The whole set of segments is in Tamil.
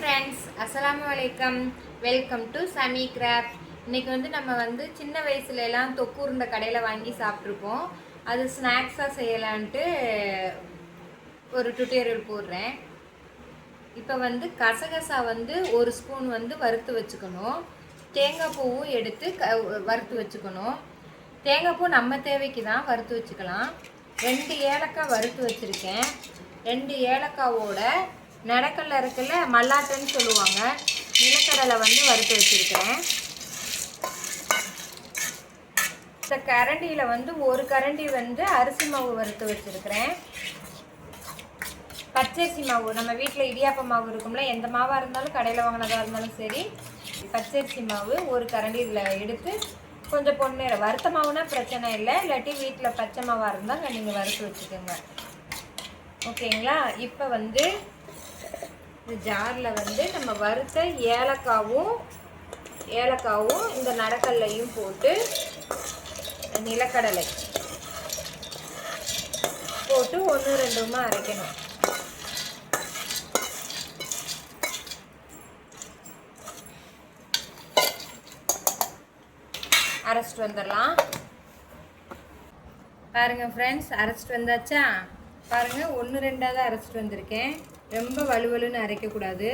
ஃப்ரெண்ட்ஸ், அஸ்ஸலாமு அலைக்கம். Welcome to Sami craft. இன்றைக்கி நம்ம சின்ன வயசுல எல்லாம் தொக்கு உருண்டை கடையில் வாங்கி சாப்பிட்ருப்போம். அது ஸ்நாக்ஸாக செய்யலான்ட்டு ஒரு டுட்டோரியல் போடுறேன். இப்போ கசகசா ஒரு ஸ்பூன் வறுத்து வச்சுக்கணும். தேங்காய் பூவும் எடுத்து வறுத்து வச்சுக்கணும். தேங்காய் பூ நம்ம தேவைக்கு தான் வறுத்து வச்சுக்கலாம். 2 ஏலக்காய் வறுத்து வச்சுருக்கேன். 2 ஏலக்காவோட நடக்கல்ல இருக்குல்ல, மல்லாட்டன்னு சொல்லுவாங்க, நிலக்கடலை வறுத்து வச்சுருக்கேன். இந்த கரண்டியில் ஒரு கரண்டி அரிசி மாவு வறுத்து வச்சுருக்கிறேன். பச்சரிசி மாவு, நம்ம வீட்டில் இடியாப்ப மாவு இருக்கும்ல, எந்த மாவாக இருந்தாலும் கடையில் வாங்கினதாக இருந்தாலும் சரி, பச்சரிசி மாவு ஒரு கரண்டி இதில் எடுத்து கொஞ்சம் பொன்னேற வறுத்த மாவுனா பிரச்சனை இல்லை, இல்லாட்டி வீட்டில் பச்சை மாவாக இருந்தால் நீங்கள் வறுத்து வச்சுக்கோங்க. ஓகேங்களா? இப்போ இந்த ஜாரில் நம்ம வறுத்த ஏலக்காவும் இந்த நடக்கல்லையும் போட்டு நிலக்கடலை போட்டு 1-2 அரைக்கணும். அரைச்சிட்டு வந்துடலாம். பாருங்கள் ஃப்ரெண்ட்ஸ், அரைச்சிட்டு வந்தாச்சா? பாருங்கள், 1-2 தான் அரைச்சிட்டு வந்திருக்கேன். ரொம்ப வலுவலுன்னு அரைக்கக்கூடாது.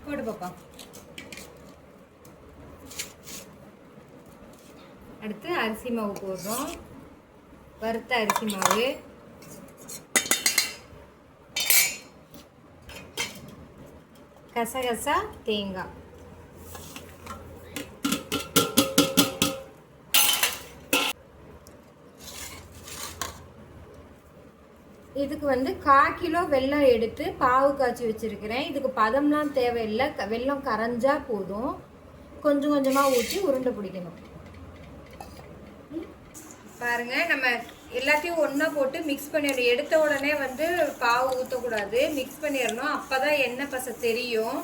போடு பாப்பா. அடுத்து அரிசி மாவு போடுறோம். வறுத்த அரிசி மாவு, கசகசா, தேங்காய். இதுக்கு 1/4 கிலோ வெல்லம் எடுத்து பாவு காய்ச்சி வச்சுருக்கிறேன். இதுக்கு பதம்லாம் தேவையில்லை, வெல்லம் கரைஞ்சா போதும். கொஞ்சம் கொஞ்சமாக ஊற்றி உருண்டை பிடிக்கணும். பாருங்கள், நம்ம எல்லாத்தையும் ஒன்றா போட்டு மிக்ஸ் பண்ணிடணும். எடுத்த உடனே பாவு ஊற்றக்கூடாது, மிக்ஸ் பண்ணிடணும். அப்போ தான் எண்ணெய் பசை தெரியும்.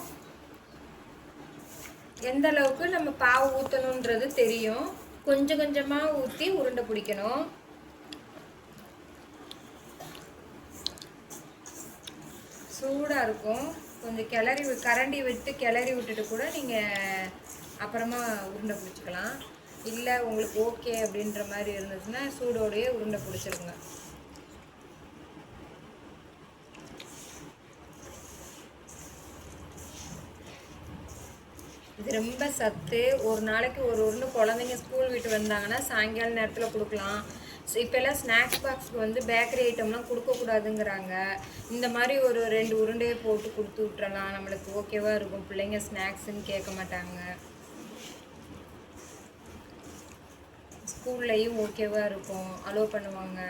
எந்த அளவுக்கு நம்ம பாவு ஊற்றணுன்றது தெரியும். கொஞ்சம் கொஞ்சமாக ஊற்றி உருண்டை பிடிக்கணும். சூடாக இருக்கும். கொஞ்சம் கரண்டி விட்டு கிளறி விட்டுட்டு கூட நீங்கள் அப்புறமா உருண்டை பிடிச்சிக்கலாம். இல்லை உங்களுக்கு ஓகே அப்படின்ற மாதிரி இருந்துச்சுன்னா சூடோடையே உருண்டை பிடிச்சிருங்க. இது ரொம்ப சத்து. ஒரு நாளைக்கு ஒரு உருண்டை குழந்தைங்க ஸ்கூல் விட்டு வந்தாங்கன்னா சாயங்கால நேரத்தில் கொடுக்கலாம். இப்போல்லாம் ஸ்நாக்ஸ் பாக்ஸுக்கு பேக்கரி ஐட்டம்லாம் கொடுக்கக்கூடாதுங்கிறாங்க. இந்த மாதிரி ஒரு 2 உருண்டையை போட்டு கொடுத்து விட்றலாம். நம்மளுக்கு ஓகேவாக இருக்கும். பிள்ளைங்க ஸ்நாக்ஸுன்னு கேட்க மாட்டாங்க. ஸ்கூல்லையும் ஓகேவாக இருக்கும், அலோவ் பண்ணுவாங்க.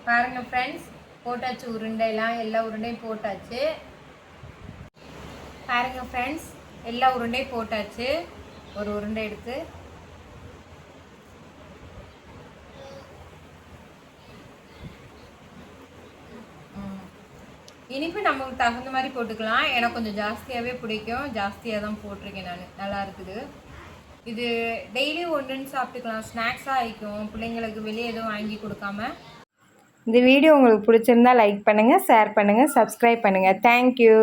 பாருங்கள் ஃப்ரெண்ட்ஸ், போட்டாச்சு உருண்டைலாம். எல்லா உருண்டையும் போட்டாச்சு. பாருங்கள் ஃப்ரெண்ட்ஸ், எல்லா உருண்டையும் போட்டாச்சு. ஒரு உருண்டை எடுத்து இனிப்பு நமக்கு தகுந்த மாதிரி போட்டுக்கலாம். எனக்கு கொஞ்சம் ஜாஸ்தியாகவே பிடிக்கும், ஜாஸ்தியாக தான் போட்டிருக்கேன் நான். நல்லா இருக்குது. இது டெய்லி ஒன்றுன்னு சாப்பிட்டுக்கலாம், ஸ்நாக்ஸாக ஆகிக்கும். பிள்ளைங்களுக்கு வெளியே எதுவும் வாங்கி கொடுக்காம. இந்த வீடியோ உங்களுக்கு பிடிச்சிருந்தா லைக் பண்ணுங்கள், ஷேர் பண்ணுங்கள், சப்ஸ்கிரைப் பண்ணுங்கள். தேங்க்யூ.